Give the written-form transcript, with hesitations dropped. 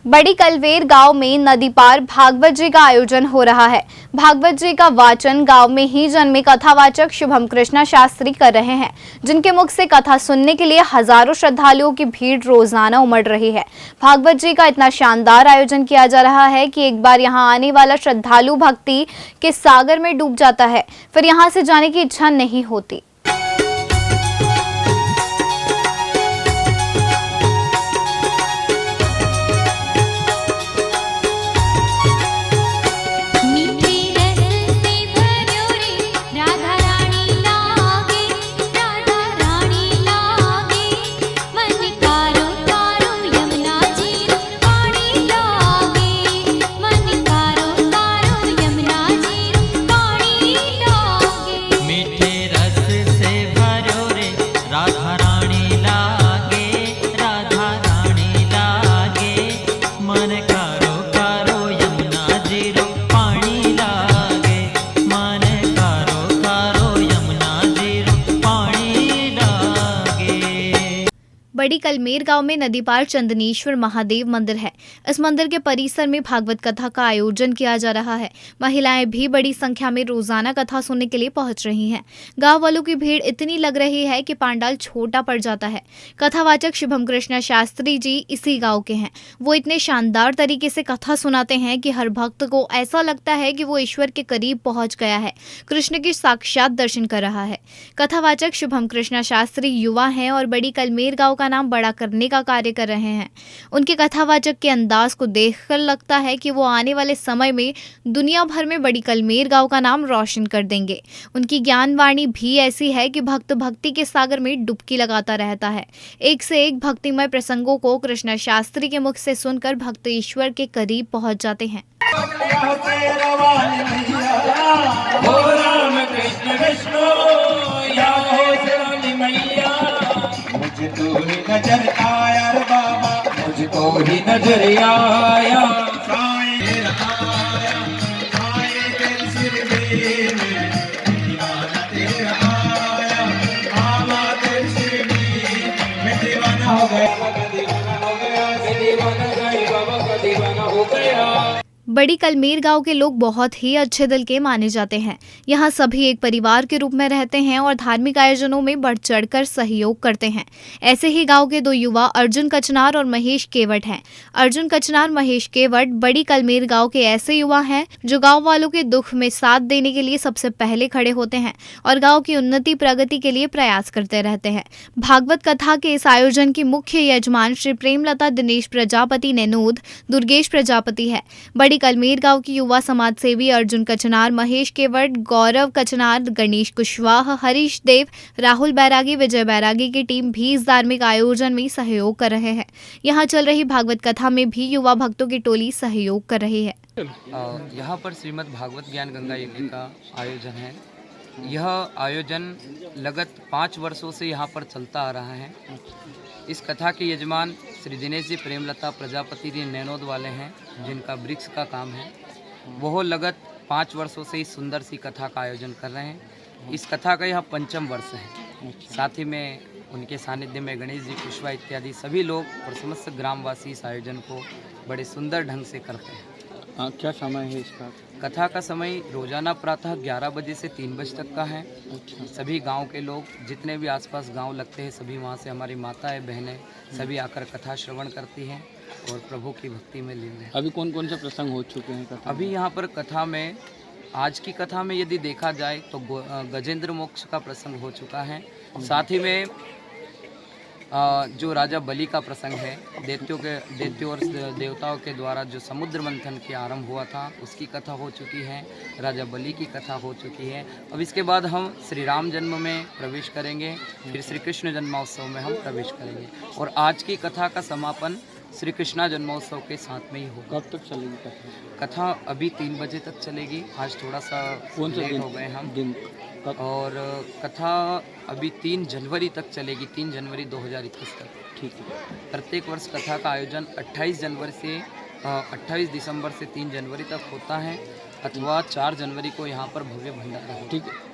बड़ी कलवेर गांव में नदी पार भागवत जी का आयोजन हो रहा है। भागवत जी का वाचन गांव में ही जन्मे कथावाचक शुभम कृष्णा शास्त्री कर रहे हैं, जिनके मुख से कथा सुनने के लिए हजारों श्रद्धालुओं की भीड़ रोजाना उमड़ रही है। भागवत जी का इतना शानदार आयोजन किया जा रहा है कि एक बार यहां आने वाला श्रद्धालु भक्ति के सागर में डूब जाता है, फिर यहां से जाने की इच्छा नहीं होती। बड़ी कलमेर गांव में नदी पार चंदनेश्वर महादेव मंदिर है। इस मंदिर के परिसर में भागवत कथा का आयोजन किया जा रहा है। महिलाएं भी बड़ी संख्या में रोजाना कथा सुनने के लिए पहुंच रही हैं। गांव वालों की भीड़ इतनी लग रही है कि पंडाल छोटा पड़ जाता है। कथावाचक शुभम कृष्णा शास्त्री जी इसी गाँव के हैं। वो इतने शानदार तरीके से कथा सुनाते हैं कि हर भक्त को ऐसा लगता है कि वो ईश्वर के करीब पहुंच गया है, कृष्ण के साक्षात दर्शन कर रहा है। कथावाचक शुभम कृष्णा शास्त्री युवा हैं और बड़ी कलमेर गाँव का नाम बड़ा करने का कार्य कर रहे हैं। उनके कथावाचक के अंदाज को देखकर लगता है कि वो आने वाले समय में दुनिया भर में बड़ी कलमेर गांव का नाम रोशन कर देंगे। उनकी ज्ञानवाणी भी ऐसी है कि भक्त भक्ति के सागर में डुबकी लगाता रहता है। एक से एक भक्तिमय प्रसंगों को कृष्णा शास्त्री के मुख से सुनकर भक्त ईश्वर के करीब पहुंच जाते हैं। मुझको ही नजर आया रे बाबा, मुझको ही नजर आया। आए तेरे सिर में दीवाना तेरा आया, बाबा तेरे सिर में मैं दीवाना हो गया, दीवाना हो गया, दीवाना गई बाबा का दीवाना हो गया। बड़ी कलमेर गांव के लोग बहुत ही अच्छे दिल के माने जाते हैं। यहाँ सभी एक परिवार के रूप में रहते हैं और धार्मिक आयोजनों में बढ़ चढ़कर सहयोग करते हैं। ऐसे ही गांव के दो युवा अर्जुन कचनार और महेश केवट हैं। अर्जुन कचनार, महेश केवट बड़ी कलमेर गांव के ऐसे युवा हैं जो गांव वालों के दुख में साथ देने के लिए सबसे पहले खड़े होते हैं और गाँव की उन्नति प्रगति के लिए प्रयास करते रहते हैं। भागवत कथा के इस आयोजन की मुख्य यजमान श्री प्रेमलता दिनेश प्रजापति नैनोद दुर्गेश प्रजापति है। बड़ी कलमेर गांव की युवा समाज सेवी अर्जुन कचनार, महेश केवट, गौरव कचनार, गणेश कुशवाहा, हरीश देव, राहुल बैरागी, विजय बैरागी की टीम भी इस धार्मिक आयोजन में सहयोग कर रहे हैं। यहाँ चल रही भागवत कथा में भी युवा भक्तों की टोली सहयोग कर रही है। यहाँ पर श्रीमद् भागवत ज्ञान गंगा यज्ञ का आयोजन है। यह आयोजन लगत 5 वर्षों से यहाँ पर चलता आ रहा है। इस कथा के यजमान श्री दिनेश जी प्रेमलता प्रजापति जी नैनोद वाले हैं, जिनका वृक्ष का काम है। वह लगत 5 वर्षों से इस सुंदर सी कथा का आयोजन कर रहे हैं। इस कथा का यह 5वां वर्ष है। साथ ही में उनके सानिध्य में गणेश जी, कुशवाहा इत्यादि सभी लोग और समस्त ग्रामवासी इस आयोजन को बड़े सुंदर ढंग से करते हैं। क्या समय है इसका? कथा का समय रोजाना प्रातः 11 बजे से 3 बजे तक का है। सभी गांव के लोग, जितने भी आसपास गांव लगते हैं, सभी वहां से हमारी माताएं बहनें सभी आकर कथा श्रवण करती हैं और प्रभु की भक्ति में लीन हैं। अभी कौन कौन से प्रसंग हो चुके हैं कथा? अभी यहाँ पर कथा में, आज की कथा में यदि देखा जाए तो गजेंद्र मोक्ष का प्रसंग हो चुका है। साथ ही में जो राजा बलि का प्रसंग है, दैत्यों और देवताओं के द्वारा जो समुद्र मंथन के आरंभ हुआ था, उसकी कथा हो चुकी है। राजा बलि की कथा हो चुकी है। अब इसके बाद हम श्री राम जन्म में प्रवेश करेंगे, फिर श्री कृष्ण जन्मोत्सव में हम प्रवेश करेंगे और आज की कथा का समापन श्री कृष्णा जन्मोत्सव के साथ में ही होगा। कब तक चलेगी कथा? कथा अभी 3 बजे तक चलेगी। आज थोड़ा सा लेट हो गए हम दिन और कथा अभी 3 जनवरी तक चलेगी, 3 जनवरी 2021 तक। ठीक है। प्रत्येक वर्ष कथा का आयोजन 28 दिसंबर से 3 जनवरी तक होता है अथवा 4 जनवरी को यहाँ पर भव्य भंडारा होता है। ठीक है।